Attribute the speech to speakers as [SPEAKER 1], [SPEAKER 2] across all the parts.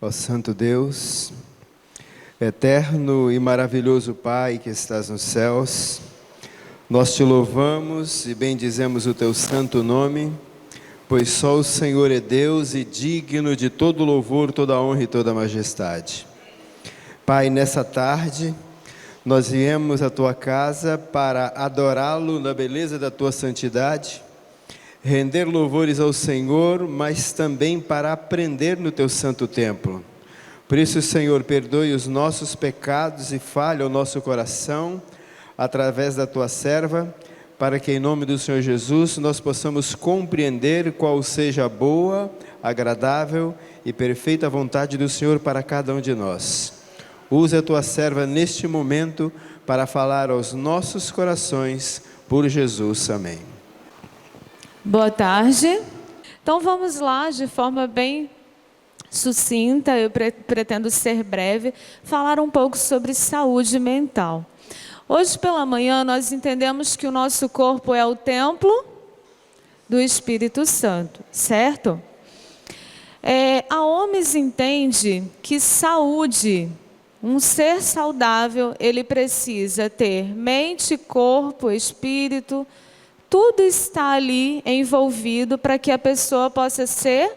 [SPEAKER 1] Ó Santo Deus, eterno e maravilhoso Pai que estás nos céus, nós te louvamos e bendizemos o teu santo nome, pois só o Senhor é Deus e digno de todo louvor, toda honra e toda majestade. Pai, nessa tarde, nós viemos à tua casa para adorá-lo na beleza da tua santidade, render louvores ao Senhor, mas também para aprender no teu santo templo. Por isso, Senhor, perdoe os nossos pecados e fale ao nosso coração, através da tua serva, para que em nome do Senhor Jesus nós possamos compreender qual seja a boa, agradável e perfeita vontade do Senhor para cada um de nós. Use a tua serva neste momento para falar aos nossos corações, por Jesus. Amém.
[SPEAKER 2] Boa tarde. Então vamos lá, de forma bem sucinta, eu pretendo ser breve, falar um pouco sobre saúde mental. Hoje pela manhã nós entendemos que o nosso corpo é o templo do Espírito Santo, certo? A OMS entende que saúde, um ser saudável, ele precisa ter mente, corpo, espírito, tudo está ali envolvido para que a pessoa possa ser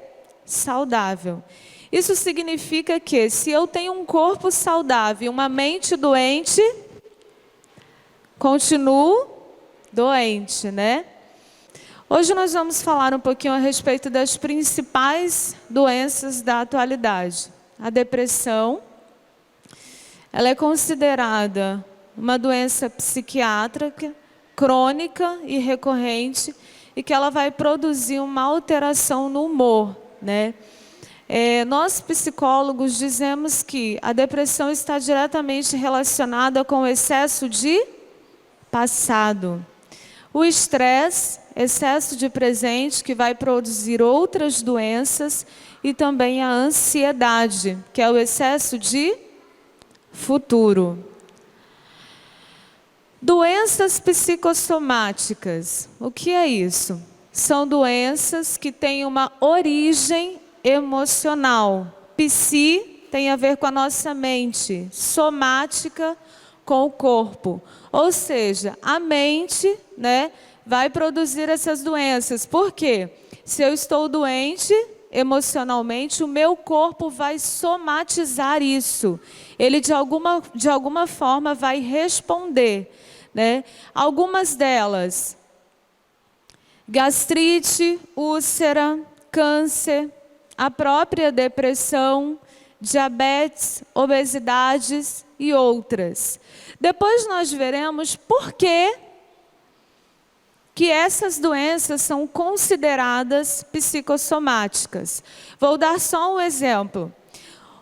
[SPEAKER 2] saudável. Isso significa que se eu tenho um corpo saudável e uma mente doente, continuo doente, né? Hoje nós vamos falar um pouquinho a respeito das principais doenças da atualidade. A depressão, ela é considerada uma doença psiquiátrica, crônica e recorrente, e que ela vai produzir uma alteração no humor, né? Nós psicólogos dizemos que a depressão está diretamente relacionada com o excesso de passado. O estresse, excesso de presente, que vai produzir outras doenças, e também a ansiedade, que é o excesso de futuro. Doenças psicossomáticas, o que é isso? São doenças que têm uma origem emocional. Psi tem a ver com a nossa mente, somática com o corpo. Ou seja, a mente, né, vai produzir essas doenças. Por quê? Se eu estou doente emocionalmente, o meu corpo vai somatizar isso. Ele de alguma forma vai responder, né? Algumas delas: gastrite, úlcera, câncer, a própria depressão, diabetes, obesidades e outras. Depois nós veremos por que essas doenças são consideradas psicossomáticas. Vou dar só um exemplo.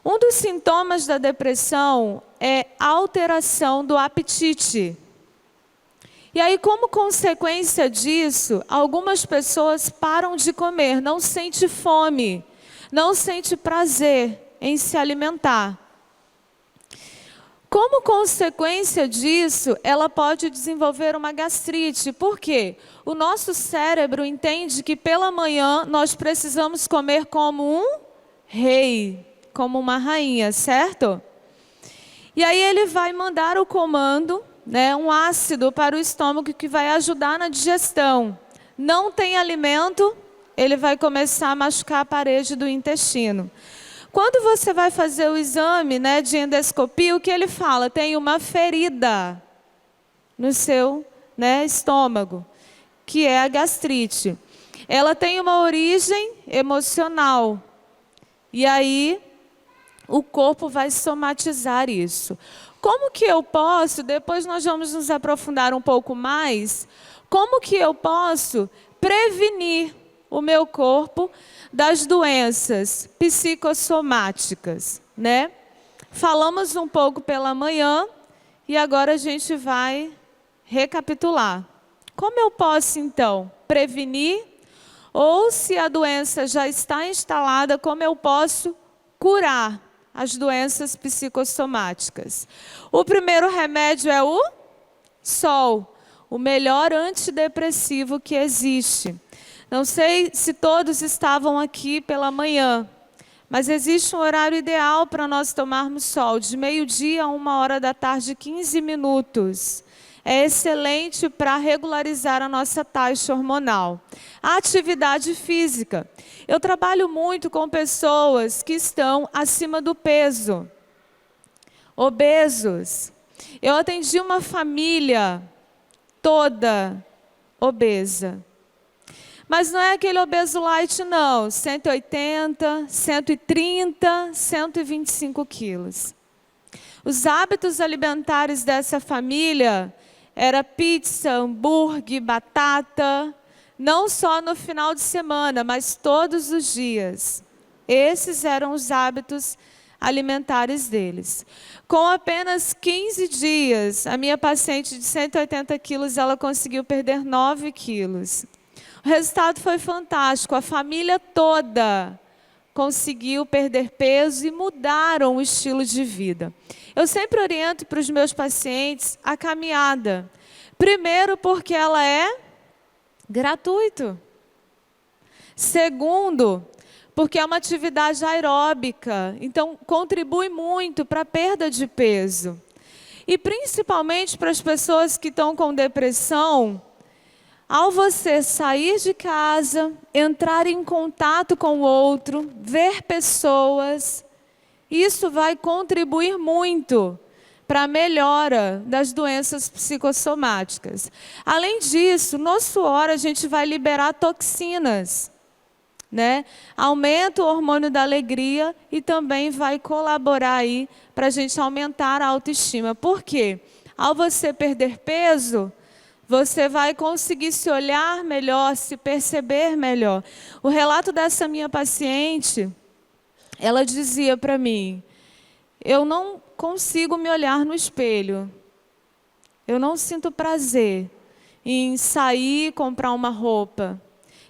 [SPEAKER 2] Um dos sintomas da depressão é a alteração do apetite. E aí, como consequência disso, algumas pessoas param de comer, não sente fome, não sente prazer em se alimentar. Como consequência disso, ela pode desenvolver uma gastrite. Por quê? O nosso cérebro entende que pela manhã nós precisamos comer como um rei, como uma rainha, certo? E aí ele vai mandar o comando, né, um ácido para o estômago que vai ajudar na digestão. Não tem alimento, ele vai começar a machucar a parede do intestino. Quando você vai fazer o exame, né, de endoscopia, o que ele fala? Tem uma ferida no seu, né, estômago, que é a gastrite. Ela tem uma origem emocional. E aí o corpo vai somatizar isso. Como que eu posso, depois nós vamos nos aprofundar um pouco mais, como que eu posso prevenir o meu corpo das doenças psicossomáticas, né? Falamos um pouco pela manhã e agora a gente vai recapitular. Como eu posso então prevenir, ou se a doença já está instalada, como eu posso curar as doenças psicossomáticas? O primeiro remédio é o sol, o melhor antidepressivo que existe. Não sei se todos estavam aqui pela manhã, Mas existe um horário ideal para nós tomarmos sol, de meio-dia a 1 hora da tarde, 15 minutos. É excelente para regularizar a nossa taxa hormonal. A atividade física. Eu trabalho muito com pessoas que estão acima do peso, obesos. Eu atendi uma família toda obesa. Mas não é aquele obeso light, não. 180, 130, 125 quilos. Os hábitos alimentares dessa família era pizza, hambúrguer, batata, não só no final de semana, mas todos os dias. Esses eram os hábitos alimentares deles. Com apenas 15 dias, a minha paciente de 180 quilos, ela conseguiu perder 9 quilos. O resultado foi fantástico, a família toda conseguiu perder peso e mudaram o estilo de vida. Eu sempre oriento para os meus pacientes a caminhada. Primeiro, porque ela é gratuita. Segundo, porque é uma atividade aeróbica, então contribui muito para a perda de peso. E principalmente para as pessoas que estão com depressão, ao você sair de casa, entrar em contato com o outro, ver pessoas, isso vai contribuir muito para a melhora das doenças psicossomáticas. Além disso, no suor a gente vai liberar toxinas, né? Aumenta o hormônio da alegria e também vai colaborar aí para a gente aumentar a autoestima. Por quê? Ao você perder peso, você vai conseguir se olhar melhor, se perceber melhor. O relato dessa minha paciente, ela dizia para mim: eu não consigo me olhar no espelho. Eu não sinto prazer em sair e comprar uma roupa.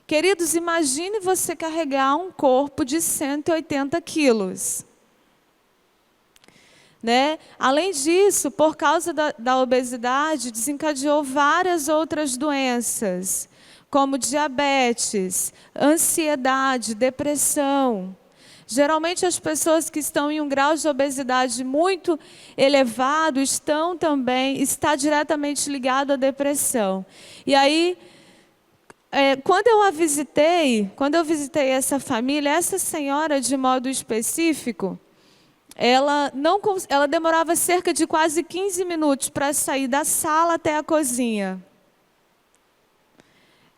[SPEAKER 2] Queridos, imagine você carregar um corpo de 180 quilos. Né? Além disso, por causa da obesidade, desencadeou várias outras doenças, como diabetes, ansiedade, depressão. Geralmente as pessoas que estão em um grau de obesidade muito elevado está diretamente ligado à depressão. E aí, quando eu visitei essa família, essa senhora de modo específico, ela demorava cerca de quase 15 minutos para sair da sala até a cozinha,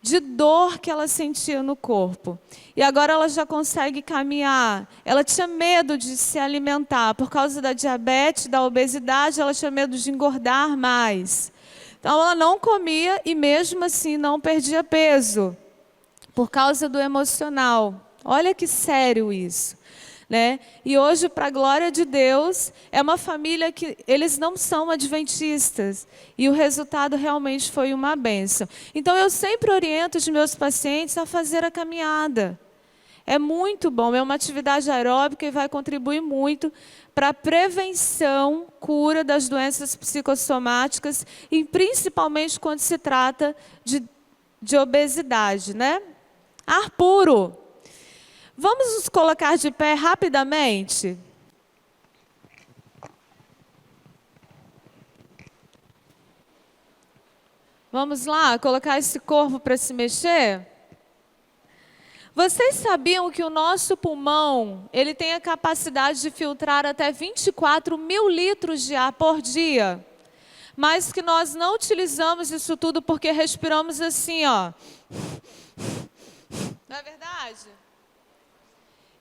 [SPEAKER 2] de dor que ela sentia no corpo. E agora ela já consegue caminhar. Ela tinha medo de se alimentar. Por causa da diabetes, da obesidade, ela tinha medo de engordar mais. Então ela não comia e mesmo assim não perdia peso, por causa do emocional. Olha que sério isso. Né? E hoje, para a glória de Deus, é uma família que eles não são adventistas. E o resultado realmente foi uma bênção. Então, eu sempre oriento os meus pacientes a fazer a caminhada. É muito bom, é uma atividade aeróbica e vai contribuir muito para a prevenção, cura das doenças psicossomáticas, e principalmente quando se trata de obesidade, né? Ar puro. Vamos nos colocar de pé rapidamente? Vamos lá, colocar esse corpo para se mexer? Vocês sabiam que o nosso pulmão, ele tem a capacidade de filtrar até 24 mil litros de ar por dia? Mas que nós não utilizamos isso tudo porque respiramos assim, ó. Não é verdade?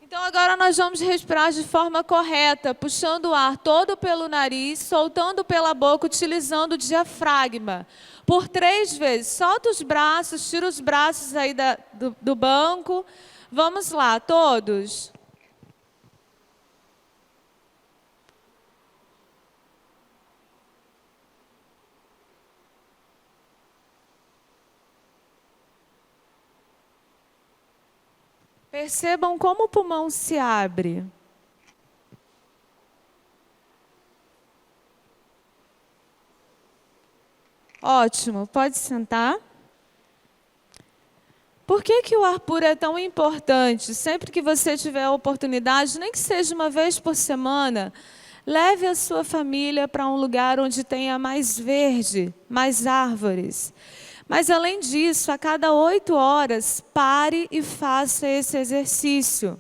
[SPEAKER 2] Então agora nós vamos respirar de forma correta, puxando o ar todo pelo nariz, soltando pela boca, utilizando o diafragma. Por 3 vezes. Solta os braços, tira os braços aí do banco. Vamos lá, todos. Percebam como o pulmão se abre. Ótimo, pode sentar. Por que que o ar puro é tão importante? Sempre que você tiver a oportunidade, nem que seja uma vez por semana, leve a sua família para um lugar onde tenha mais verde, mais árvores. Mas além disso, a cada 8 horas, pare e faça esse exercício.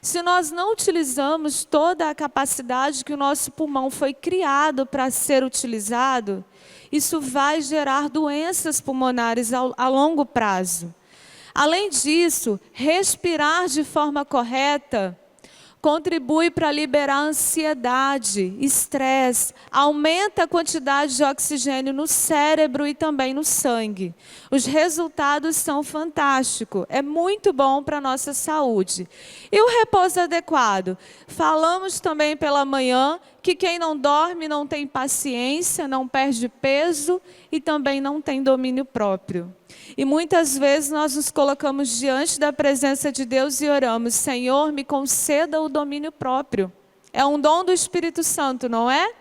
[SPEAKER 2] Se nós não utilizamos toda a capacidade que o nosso pulmão foi criado para ser utilizado, isso vai gerar doenças pulmonares a longo prazo. Além disso, respirar de forma correta contribui para liberar ansiedade, estresse, aumenta a quantidade de oxigênio no cérebro e também no sangue. Os resultados são fantásticos, é muito bom para a nossa saúde. E o repouso adequado? Falamos também pela manhã que quem não dorme não tem paciência, não perde peso e também não tem domínio próprio. E muitas vezes nós nos colocamos diante da presença de Deus e oramos: Senhor, me conceda o domínio próprio. É um dom do Espírito Santo, não é?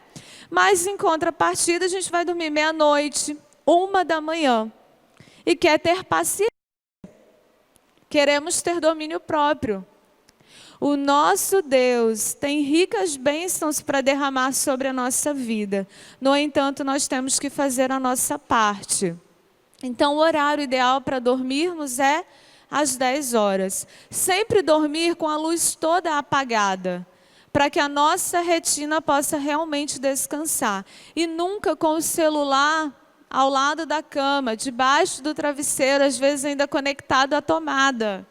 [SPEAKER 2] Mas em contrapartida a gente vai dormir meia-noite, 1 da manhã e quer ter paciência. Queremos ter domínio próprio. O nosso Deus tem ricas bênçãos para derramar sobre a nossa vida. No entanto, nós temos que fazer a nossa parte. Então, o horário ideal para dormirmos é às 10 horas. Sempre dormir com a luz toda apagada, para que a nossa retina possa realmente descansar. E nunca com o celular ao lado da cama, debaixo do travesseiro, às vezes ainda conectado à tomada.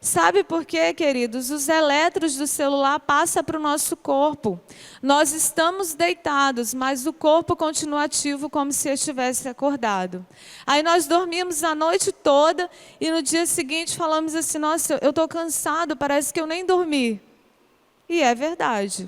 [SPEAKER 2] Sabe por quê, queridos? Os elétrons do celular passam para o nosso corpo. Nós estamos deitados, mas o corpo continua ativo como se estivesse acordado. Aí nós dormimos a noite toda e no dia seguinte falamos assim: nossa, eu estou cansado, parece que eu nem dormi. E é verdade,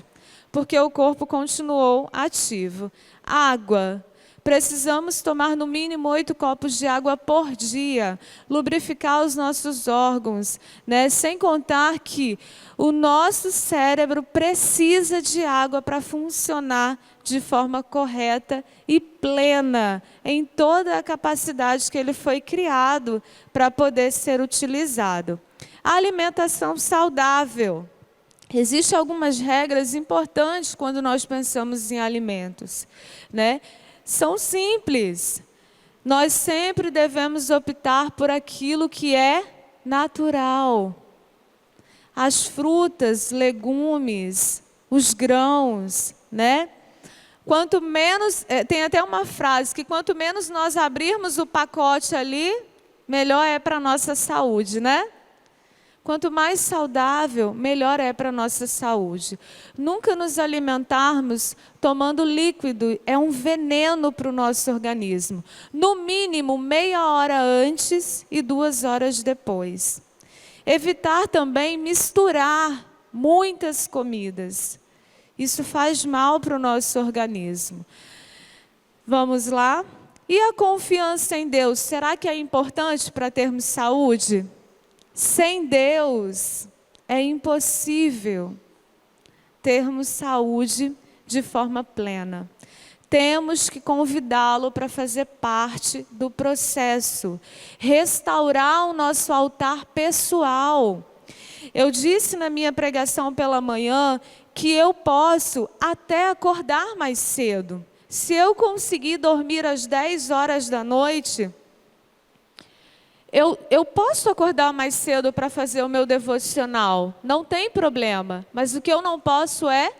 [SPEAKER 2] porque o corpo continuou ativo. Água. Precisamos tomar no mínimo 8 copos de água por dia, lubrificar os nossos órgãos, né? Sem contar que o nosso cérebro precisa de água para funcionar de forma correta e plena, em toda a capacidade que ele foi criado para poder ser utilizado. A alimentação saudável. Existem algumas regras importantes quando nós pensamos em alimentos, né? São simples. Nós sempre devemos optar por aquilo que é natural. As frutas, legumes, os grãos, né? Quanto menos, tem até uma frase que quanto menos nós abrirmos o pacote ali, melhor é para a nossa saúde, né? Quanto mais saudável, melhor é para a nossa saúde. Nunca nos alimentarmos tomando líquido é um veneno para o nosso organismo. No mínimo, meia hora antes e 2 horas depois. Evitar também misturar muitas comidas. Isso faz mal para o nosso organismo. Vamos lá? E a confiança em Deus, será que é importante para termos saúde? Sem Deus, é impossível termos saúde de forma plena. Temos que convidá-lo para fazer parte do processo. Restaurar o nosso altar pessoal. Eu disse na minha pregação pela manhã que eu posso até acordar mais cedo. Se eu conseguir dormir às 10 horas da noite... Eu posso acordar mais cedo para fazer o meu devocional, não tem problema. Mas o que eu não posso é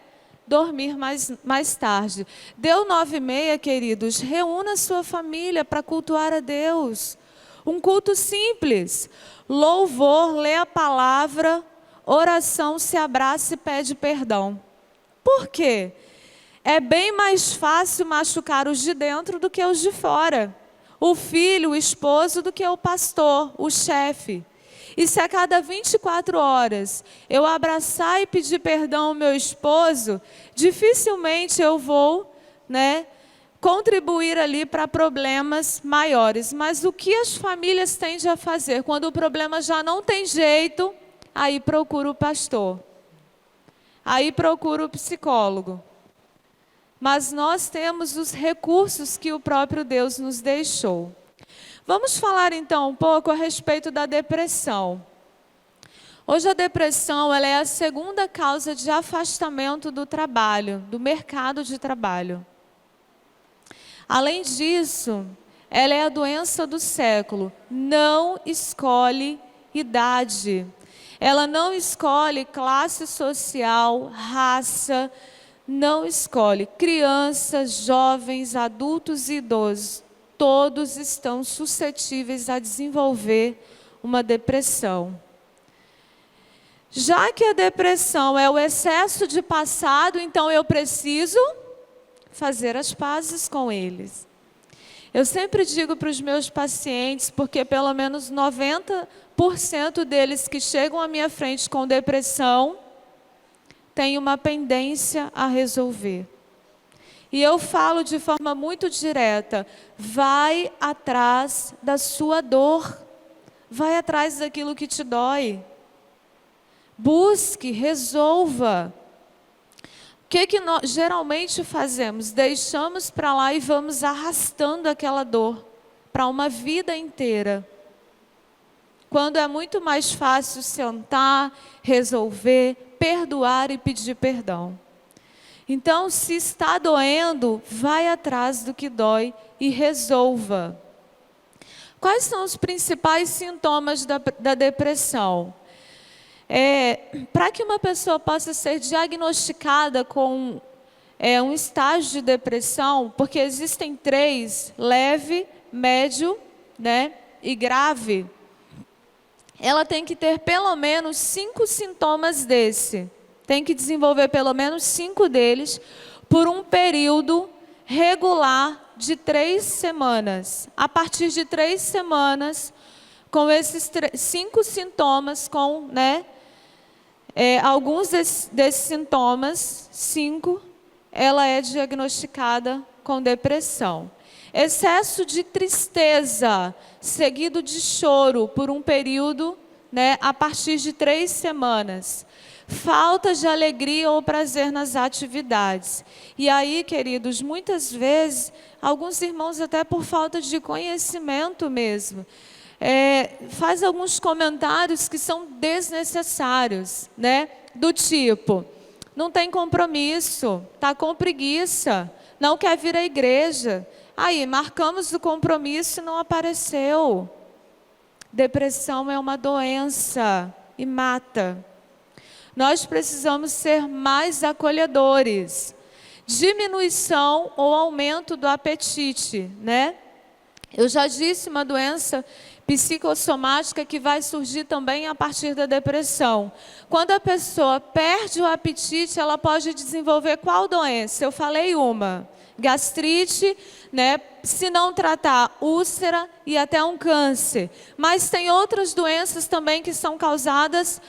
[SPEAKER 2] dormir mais tarde. Deu 9h30, queridos, reúna a sua família para cultuar a Deus. Um culto simples, louvor, lê a palavra, oração, se abraça e pede perdão. Por quê? É bem mais fácil machucar os de dentro do que os de fora. O filho, o esposo, do que o pastor, o chefe. E se a cada 24 horas eu abraçar e pedir perdão ao meu esposo, dificilmente eu vou, contribuir ali para problemas maiores. Mas o que as famílias tendem a fazer? Quando o problema já não tem jeito, aí procura o pastor. Aí procura o psicólogo. Mas nós temos os recursos que o próprio Deus nos deixou. Vamos falar então um pouco a respeito da depressão. Hoje a depressão ela é a segunda causa de afastamento do trabalho, do mercado de trabalho. Além disso, ela é a doença do século. Não escolhe idade. Ela não escolhe classe social, raça, não escolhe. Crianças, jovens, adultos e idosos, todos estão suscetíveis a desenvolver uma depressão. Já que a depressão é o excesso de passado, então eu preciso fazer as pazes com eles. Eu sempre digo para os meus pacientes, porque pelo menos 90% deles que chegam à minha frente com depressão têm uma pendência a resolver. E eu falo de forma muito direta: vai atrás da sua dor, vai atrás daquilo que te dói. Busque, resolva. O que nós geralmente fazemos? Deixamos para lá e vamos arrastando aquela dor para uma vida inteira. Quando é muito mais fácil sentar, resolver, perdoar e pedir perdão. Então, se está doendo, vai atrás do que dói e resolva. Quais são os principais sintomas da depressão? Para que uma pessoa possa ser diagnosticada com um estágio de depressão, porque existem 3, leve, médio, e grave, ela tem que ter pelo menos 5 sintomas desse. Tem que desenvolver pelo menos 5 deles por um período regular de 3 semanas. A partir de 3 semanas, com esses 5 sintomas, com alguns desses sintomas, 5, ela é diagnosticada com depressão. Excesso de tristeza, seguido de choro por um período, a partir de 3 semanas. Falta de alegria ou prazer nas atividades. E aí, queridos, muitas vezes, alguns irmãos até por falta de conhecimento mesmo, faz alguns comentários que são desnecessários, do tipo: não tem compromisso, está com preguiça, não quer vir à igreja. Aí, marcamos o compromisso e não apareceu. Depressão é uma doença e mata. Nós precisamos ser mais acolhedores. Diminuição ou aumento do apetite, Eu já disse, uma doença psicossomática que vai surgir também a partir da depressão. Quando a pessoa perde o apetite, ela pode desenvolver qual doença? Eu falei uma: gastrite, se não tratar, úlcera e até um câncer. Mas tem outras doenças também que são causadas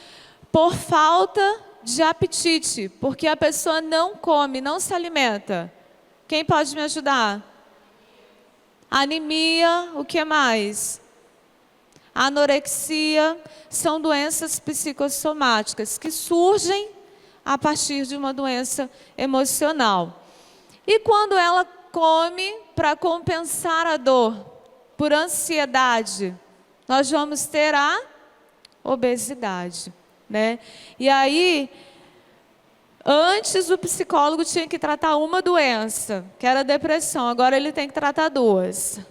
[SPEAKER 2] por falta de apetite, porque a pessoa não come, não se alimenta. Quem pode me ajudar? Anemia, o que mais? Anorexia, são doenças psicossomáticas que surgem a partir de uma doença emocional. E quando ela come para compensar a dor, por ansiedade, nós vamos ter a obesidade, E aí, antes o psicólogo tinha que tratar uma doença, que era a depressão. Agora ele tem que tratar 2,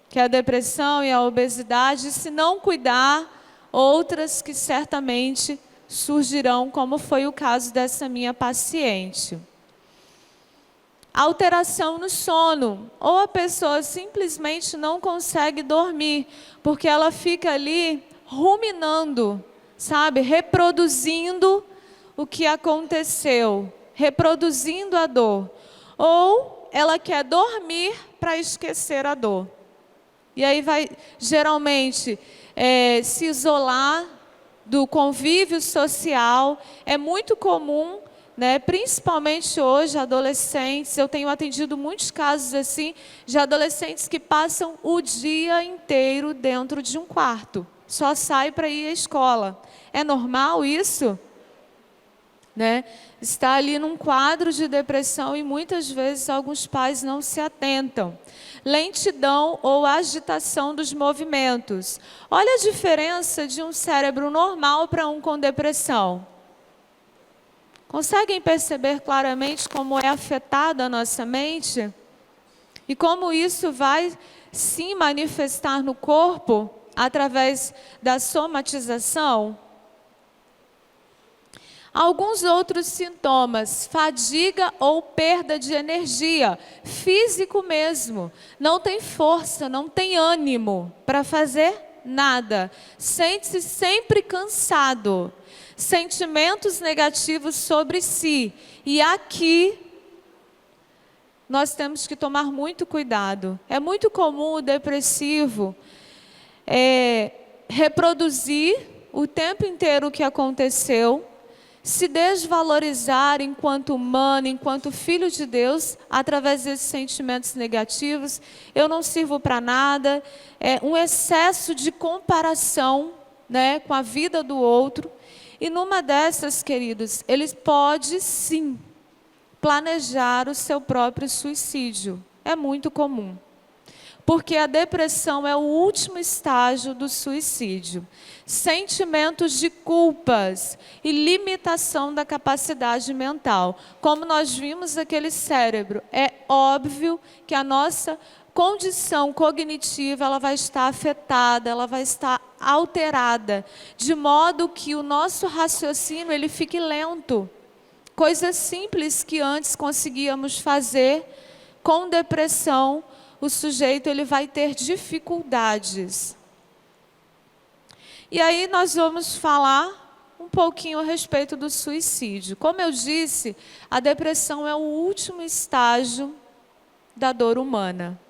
[SPEAKER 2] que é a depressão e a obesidade. E se não cuidar, outras que certamente surgirão, como foi o caso dessa minha paciente. Alteração no sono, ou a pessoa simplesmente não consegue dormir, porque ela fica ali ruminando, reproduzindo o que aconteceu, reproduzindo a dor. Ou ela quer dormir para esquecer a dor. E aí vai, geralmente, se isolar do convívio social. É muito comum, principalmente hoje, adolescentes. Eu tenho atendido muitos casos assim, de adolescentes que passam o dia inteiro dentro de um quarto. Só sai para ir à escola. É normal isso? né? Está ali num quadro de depressão e muitas vezes alguns pais não se atentam. Lentidão ou agitação dos movimentos. Olha a diferença de um cérebro normal para um com depressão. Conseguem perceber claramente como é afetada a nossa mente? E como isso vai se manifestar no corpo através da somatização? Alguns outros sintomas, fadiga ou perda de energia, físico mesmo, não tem força, não tem ânimo para fazer nada, sente-se sempre cansado, sentimentos negativos sobre si, e aqui nós temos que tomar muito cuidado. É muito comum o depressivo reproduzir o tempo inteiro o que aconteceu, se desvalorizar enquanto humano, enquanto filho de Deus, através desses sentimentos negativos. Eu não sirvo para nada. É um excesso de comparação, né, com a vida do outro. E numa dessas, queridos, ele pode sim planejar o seu próprio suicídio. É muito comum. Porque a depressão é o último estágio do suicídio. Sentimentos de culpas e limitação da capacidade mental. Como nós vimos aquele cérebro, é óbvio que a nossa condição cognitiva ela vai estar afetada, ela vai estar alterada, de modo que o nosso raciocínio ele fique lento. Coisas simples que antes conseguíamos fazer, com depressão, o sujeito ele vai ter dificuldades. E aí nós vamos falar um pouquinho a respeito do suicídio. Como eu disse, a depressão é o último estágio da dor humana.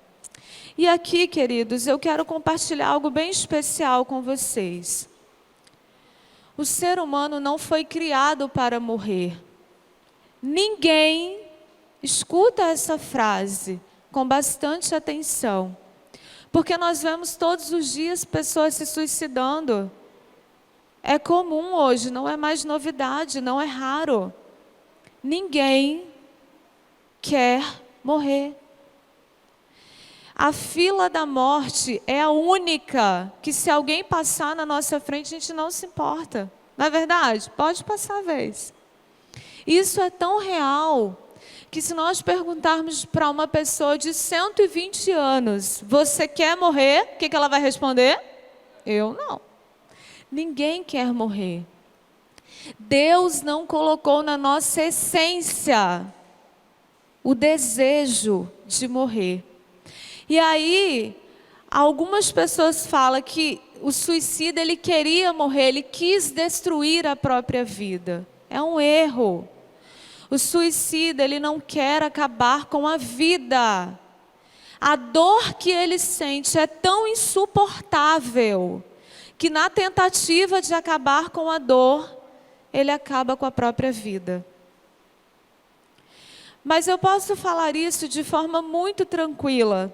[SPEAKER 2] E aqui, queridos, eu quero compartilhar algo bem especial com vocês. O ser humano não foi criado para morrer. Ninguém, escuta essa frase com bastante atenção, porque nós vemos todos os dias pessoas se suicidando. É comum hoje, não é mais novidade, não é raro. Ninguém quer morrer. A fila da morte é a única que, se alguém passar na nossa frente, a gente não se importa. Não é verdade? Pode passar a vez. Isso é tão real que, se nós perguntarmos para uma pessoa de 120 anos, você quer morrer? O que ela vai responder? Eu não. Ninguém quer morrer. Deus não colocou na nossa essência o desejo de morrer. E aí, algumas pessoas falam que o suicida ele queria morrer, ele quis destruir a própria vida. É um erro. O suicida, ele não quer acabar com a vida. A dor que ele sente é tão insuportável que, na tentativa de acabar com a dor, ele acaba com a própria vida. Mas eu posso falar isso de forma muito tranquila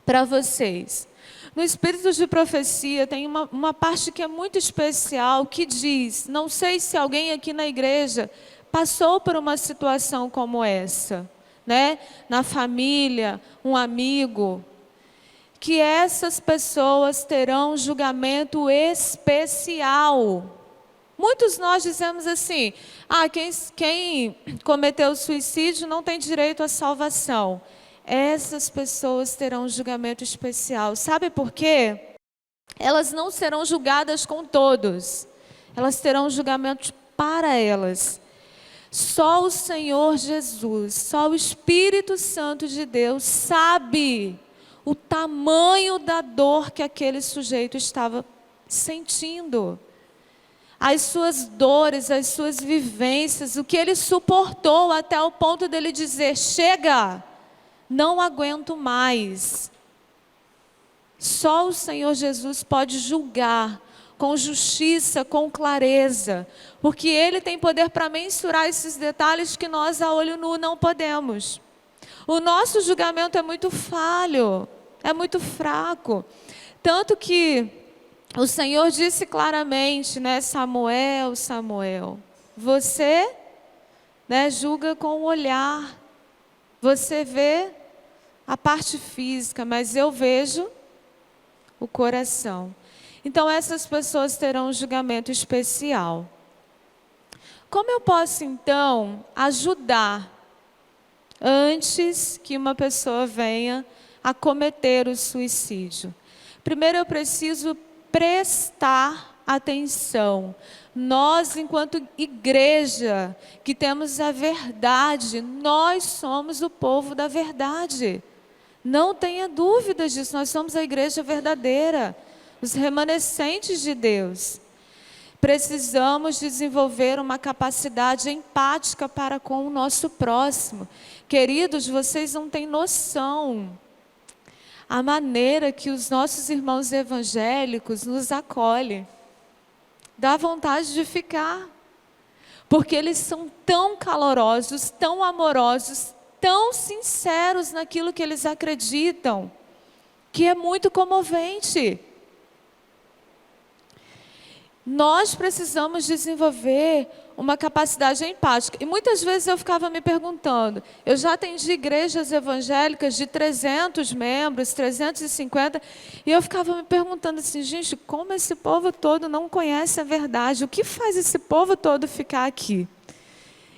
[SPEAKER 2] para vocês. No Espírito de Profecia tem uma parte que é muito especial, que diz, não sei se alguém aqui na igreja passou por uma situação como essa, né? Na família, um amigo, que essas pessoas terão julgamento especial. Muitos nós dizemos assim, quem cometeu suicídio não tem direito à salvação. Essas pessoas terão julgamento especial. Sabe por quê? Elas não serão julgadas com todos. Elas terão julgamento para elas. Só o Senhor Jesus, só o Espírito Santo de Deus sabe o tamanho da dor que aquele sujeito estava sentindo. As suas dores, as suas vivências, o que ele suportou até o ponto dele dizer, chega, não aguento mais. Só o Senhor Jesus pode julgar com justiça, com clareza, porque Ele tem poder para mensurar esses detalhes que nós a olho nu não podemos. O nosso julgamento é muito falho, é muito fraco, tanto que o Senhor disse claramente, né, Samuel, Samuel, você né? Julga com o olhar. Você vê a parte física, mas eu vejo o coração. Então essas pessoas terão um julgamento especial. Como eu posso então ajudar antes que uma pessoa venha a cometer o suicídio? Primeiro eu preciso prestar atenção. Nós, enquanto igreja, que temos a verdade, nós somos o povo da verdade. Não tenha dúvidas disso, nós somos a igreja verdadeira, os remanescentes de Deus. Precisamos desenvolver uma capacidade empática para com o nosso próximo. Queridos, vocês não têm noção a maneira que os nossos irmãos evangélicos nos acolhem. Dá vontade de ficar, porque eles são tão calorosos, tão amorosos, tão sinceros naquilo que eles acreditam, que é muito comovente. Nós precisamos desenvolver uma capacidade empática. E muitas vezes eu ficava me perguntando, eu já atendi igrejas evangélicas de 300 membros, 350, e eu ficava me perguntando assim, gente, como esse povo todo não conhece a verdade? O que faz esse povo todo ficar aqui?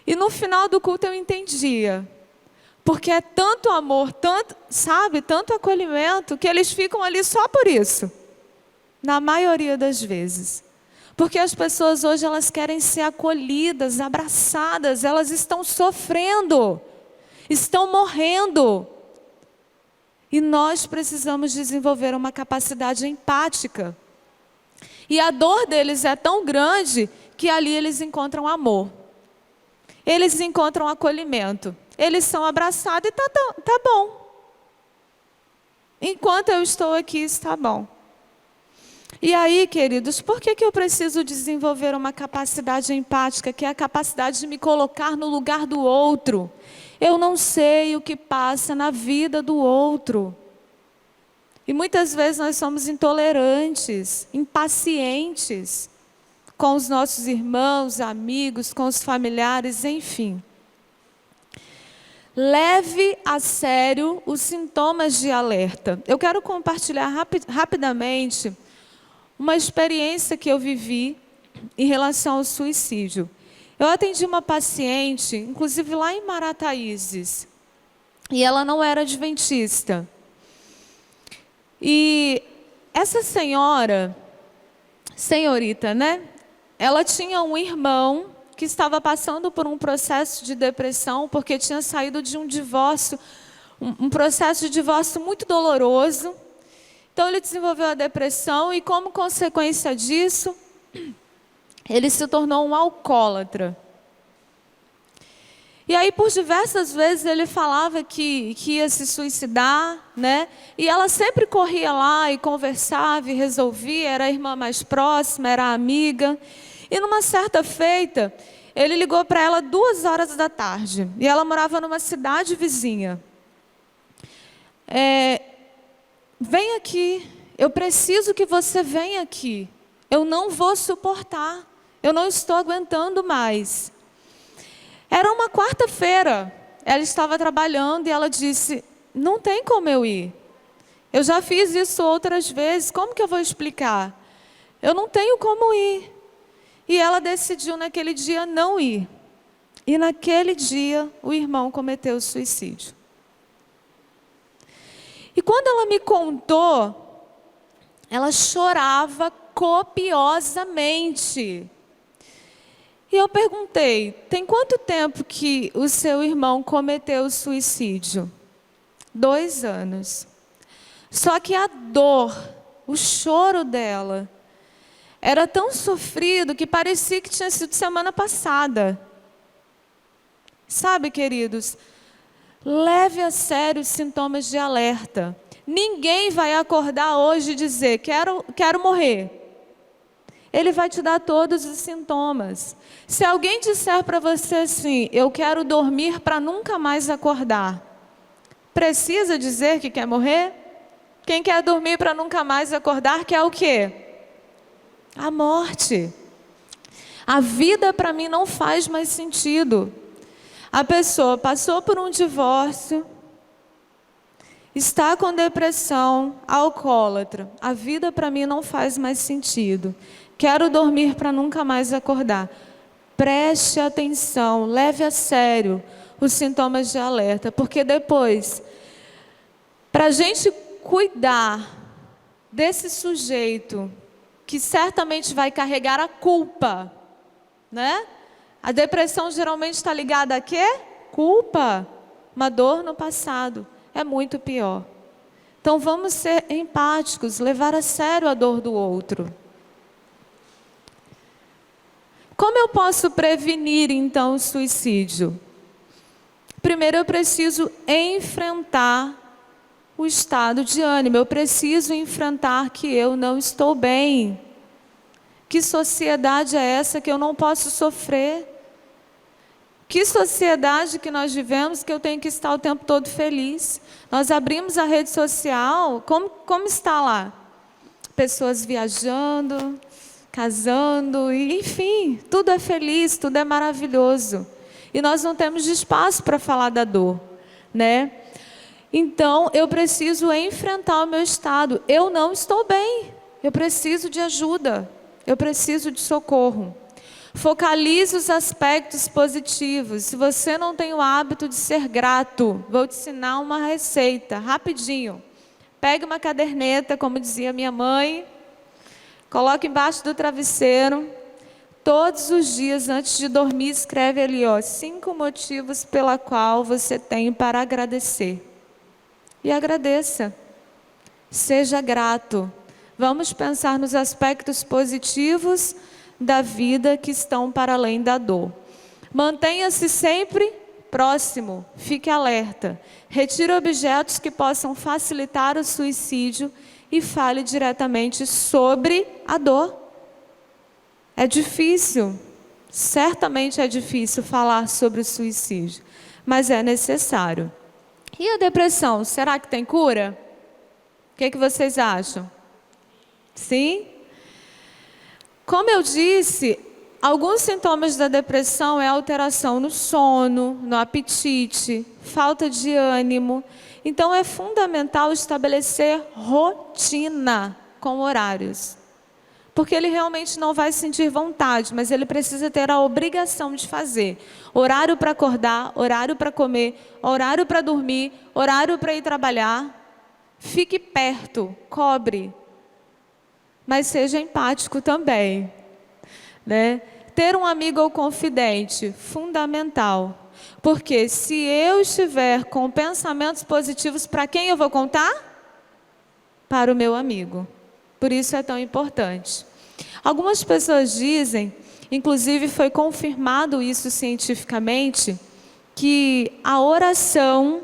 [SPEAKER 2] E no final do culto eu entendia. Porque é tanto amor, tanto acolhimento, que eles ficam ali só por isso. Na maioria das vezes. Porque as pessoas hoje, elas querem ser acolhidas, abraçadas, elas estão sofrendo, estão morrendo. E nós precisamos desenvolver uma capacidade empática. E a dor deles é tão grande que ali eles encontram amor. Eles encontram acolhimento. Eles são abraçados e tá bom. Enquanto eu estou aqui, está bom. E aí, queridos, por que eu preciso desenvolver uma capacidade empática, que é a capacidade de me colocar no lugar do outro? Eu não sei o que passa na vida do outro. E muitas vezes nós somos intolerantes, impacientes com os nossos irmãos, amigos, com os familiares, enfim. Leve a sério os sintomas de alerta. Eu quero compartilhar rapidamente uma experiência que eu vivi em relação ao suicídio. Eu atendi uma paciente, inclusive lá em Marataízes, e ela não era adventista. E essa senhorita, né? Ela tinha um irmão que estava passando por um processo de depressão, porque tinha saído de um divórcio, um processo de divórcio muito doloroso. Então ele desenvolveu a depressão e, como consequência disso, ele se tornou um alcoólatra. E aí, por diversas vezes, ele falava que ia se suicidar, né? E ela sempre corria lá e conversava e resolvia, era a irmã mais próxima, era a amiga. E numa certa feita, ele ligou para ela 2h da tarde. E ela morava numa cidade vizinha. Vem aqui, eu preciso que você venha aqui. Eu não vou suportar, eu não estou aguentando mais. Era uma quarta-feira, ela estava trabalhando e ela disse, não tem como eu ir. Eu já fiz isso outras vezes, como que eu vou explicar? Eu não tenho como ir. E ela decidiu naquele dia não ir. E naquele dia o irmão cometeu suicídio. E quando ela me contou, ela chorava copiosamente. E eu perguntei, tem quanto tempo que o seu irmão cometeu suicídio? 2 anos. Só que a dor, o choro dela, era tão sofrido que parecia que tinha sido semana passada. Sabe, queridos, leve a sério os sintomas de alerta. Ninguém vai acordar hoje e dizer, quero morrer. Ele vai te dar todos os sintomas. Se alguém disser para você assim, eu quero dormir para nunca mais acordar, precisa dizer que quer morrer? Quem quer dormir para nunca mais acordar quer o quê? A morte. A vida para mim não faz mais sentido. A pessoa passou por um divórcio, está com depressão, alcoólatra. A vida para mim não faz mais sentido. Quero dormir para nunca mais acordar. Preste atenção, leve a sério os sintomas de alerta, porque depois, para a gente cuidar desse sujeito, que certamente vai carregar a culpa, né? A depressão geralmente está ligada a quê? Culpa, uma dor no passado. É muito pior. Então vamos ser empáticos, levar a sério a dor do outro. Como eu posso prevenir então o suicídio? Primeiro eu preciso enfrentar o estado de ânimo. Eu preciso enfrentar que eu não estou bem. Que sociedade é essa que eu não posso sofrer? Que sociedade que nós vivemos que eu tenho que estar o tempo todo feliz? Nós abrimos a rede social, como está lá? Pessoas viajando, casando, enfim, tudo é feliz, tudo é maravilhoso. E nós não temos espaço para falar da dor, né? Então, eu preciso enfrentar o meu estado. Eu não estou bem, eu preciso de ajuda, eu preciso de socorro. Focalize os aspectos positivos. Se você não tem o hábito de ser grato, vou te ensinar uma receita, rapidinho. Pegue uma caderneta, como dizia minha mãe, coloque embaixo do travesseiro. Todos os dias, antes de dormir, escreve ali, 5 motivos pela qual você tem para agradecer. E agradeça. Seja grato. Vamos pensar nos aspectos positivos da vida que estão para além da dor. Mantenha-se sempre próximo, fique alerta. Retire objetos que possam facilitar o suicídio e fale diretamente sobre a dor. É difícil, certamente é difícil falar sobre o suicídio, mas é necessário. E a depressão, será que tem cura? O que vocês acham? Sim? Como eu disse, alguns sintomas da depressão é alteração no sono, no apetite, falta de ânimo. Então é fundamental estabelecer rotina com horários. Porque ele realmente não vai sentir vontade, mas ele precisa ter a obrigação de fazer. Horário para acordar, horário para comer, horário para dormir, horário para ir trabalhar. Fique perto, cobre. Mas seja empático também, né? Ter um amigo ou confidente, fundamental. Porque se eu estiver com pensamentos positivos, para quem eu vou contar? Para o meu amigo. Por isso é tão importante. Algumas pessoas dizem, inclusive foi confirmado isso cientificamente, que a oração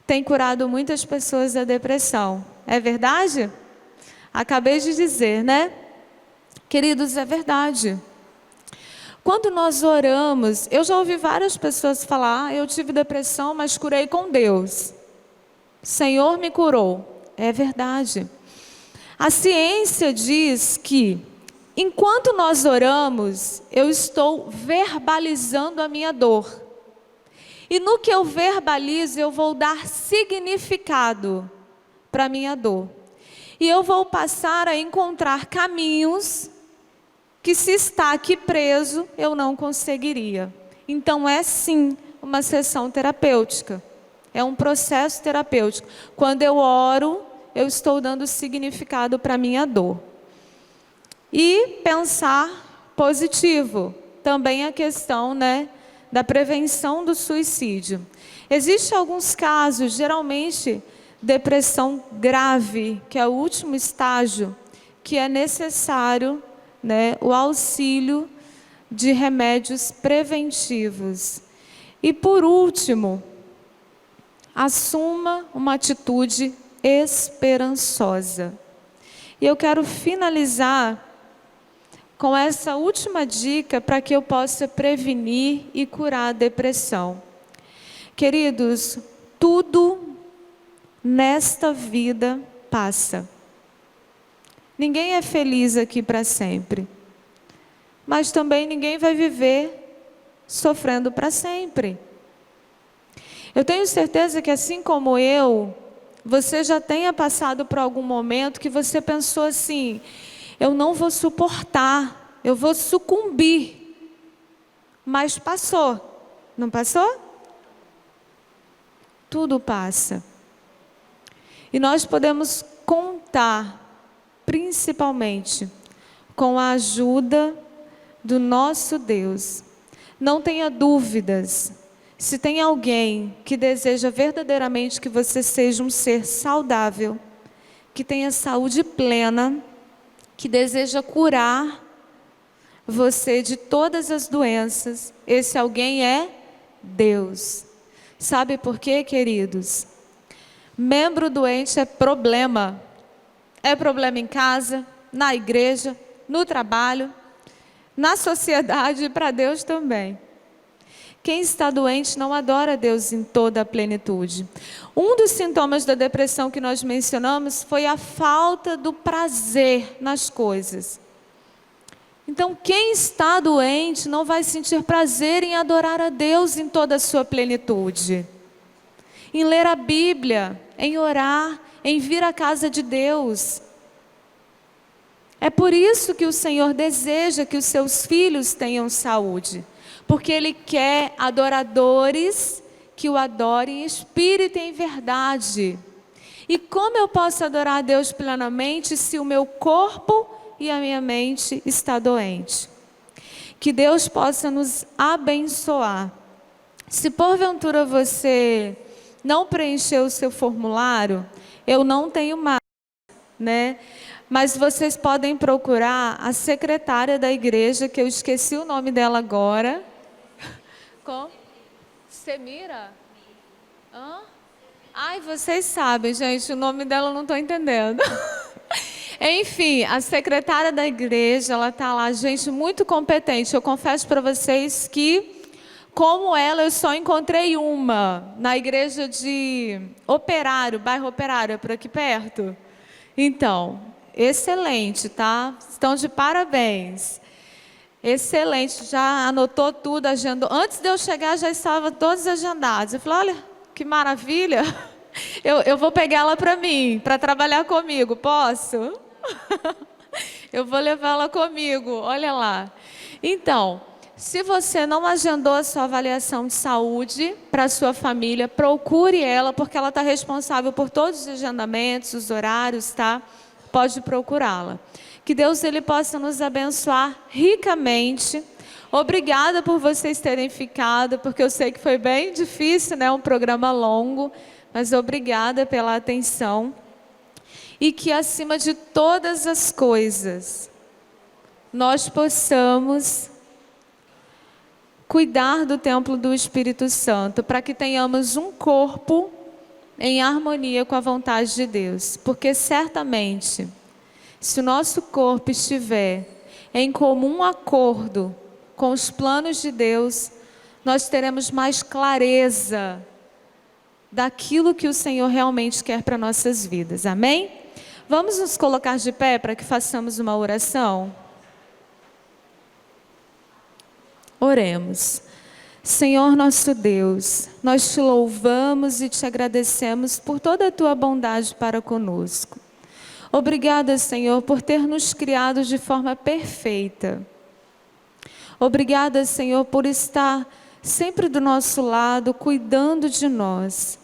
[SPEAKER 2] tem curado muitas pessoas da depressão. É verdade? Acabei de dizer, né? Queridos, é verdade. Quando nós oramos, eu já ouvi várias pessoas falar, eu tive depressão, mas curei com Deus. O Senhor me curou. É verdade. A ciência diz que, enquanto nós oramos, eu estou verbalizando a minha dor. E no que eu verbalizo, eu vou dar significado para a minha dor. E eu vou passar a encontrar caminhos que, se está aqui preso, eu não conseguiria. Então é sim uma sessão terapêutica. É um processo terapêutico. Quando eu oro, eu estou dando significado para a minha dor. E pensar positivo. Também a questão, né, da prevenção do suicídio. Existem alguns casos, geralmente depressão grave, que é o último estágio, que é necessário, né, o auxílio de remédios preventivos. E por último, assuma uma atitude esperançosa. E eu quero finalizar com essa última dica para que eu possa prevenir e curar a depressão. Queridos, tudo nesta vida passa. Ninguém é feliz aqui para sempre. Mas também ninguém vai viver sofrendo para sempre. Eu tenho certeza que assim como eu, você já tenha passado por algum momento que você pensou assim: eu não vou suportar, eu vou sucumbir. Mas passou, não passou? Tudo passa. E nós podemos contar, principalmente, com a ajuda do nosso Deus. Não tenha dúvidas. Se tem alguém que deseja verdadeiramente que você seja um ser saudável, que tenha saúde plena, que deseja curar você de todas as doenças, esse alguém é Deus. Sabe por quê, queridos? Membro doente é problema. É problema em casa, na igreja, no trabalho, na sociedade e para Deus também. Quem está doente não adora a Deus em toda a plenitude. Um dos sintomas da depressão que nós mencionamos foi a falta do prazer nas coisas. Então, quem está doente não vai sentir prazer em adorar a Deus em toda a sua plenitude. Em ler a Bíblia, em orar, em vir à casa de Deus. É por isso que o Senhor deseja que os seus filhos tenham saúde. Porque Ele quer adoradores que o adorem em espírito e em verdade. E como eu posso adorar a Deus plenamente se o meu corpo e a minha mente está doente? Que Deus possa nos abençoar. Se porventura você não preencheu o seu formulário, eu não tenho mais, né? Mas vocês podem procurar a secretária da igreja, que eu esqueci o nome dela agora. Com? Semira? Hã? Ai, vocês sabem, gente, o nome dela eu não estou entendendo. Enfim, a secretária da igreja, ela está lá, gente, muito competente. Eu confesso para vocês que, como ela, eu só encontrei uma na igreja de Operário, bairro Operário, é por aqui perto. Então, excelente, tá? Estão de parabéns. Excelente, já anotou tudo, agendou. Antes de eu chegar, já estava todos agendados. Eu falei, olha, que maravilha. Eu vou pegar ela para mim, para trabalhar comigo, posso? Eu vou levá-la comigo, olha lá. Então, se você não agendou a sua avaliação de saúde para a sua família, procure ela, porque ela está responsável por todos os agendamentos, os horários, tá? Pode procurá-la. Que Deus ele possa nos abençoar ricamente. Obrigada por vocês terem ficado, porque eu sei que foi bem difícil, né? Um programa longo, mas obrigada pela atenção. E que acima de todas as coisas, nós possamos cuidar do templo do Espírito Santo, para que tenhamos um corpo em harmonia com a vontade de Deus. Porque certamente, se o nosso corpo estiver em comum acordo com os planos de Deus, nós teremos mais clareza daquilo que o Senhor realmente quer para nossas vidas. Amém? Vamos nos colocar de pé para que façamos uma oração? Oremos. Senhor nosso Deus, nós te louvamos e te agradecemos por toda a tua bondade para conosco. Obrigada, Senhor, por ter nos criado de forma perfeita. Obrigada, Senhor, por estar sempre do nosso lado, cuidando de nós.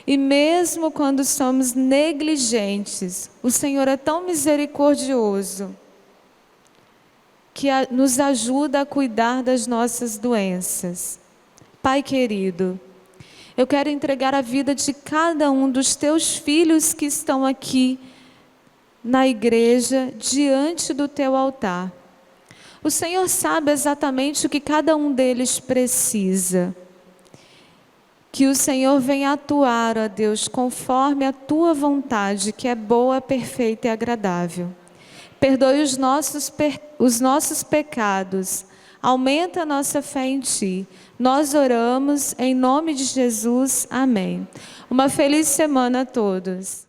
[SPEAKER 2] E mesmo quando somos negligentes, o Senhor é tão misericordioso que nos ajuda a cuidar das nossas doenças. Pai querido, eu quero entregar a vida de cada um dos teus filhos que estão aqui na igreja, diante do teu altar. O Senhor sabe exatamente o que cada um deles precisa. Que o Senhor venha atuar, ó Deus, conforme a tua vontade, que é boa, perfeita e agradável. Perdoe os nossos pecados, aumenta a nossa fé em Ti. Nós oramos em nome de Jesus, amém. Uma feliz semana a todos.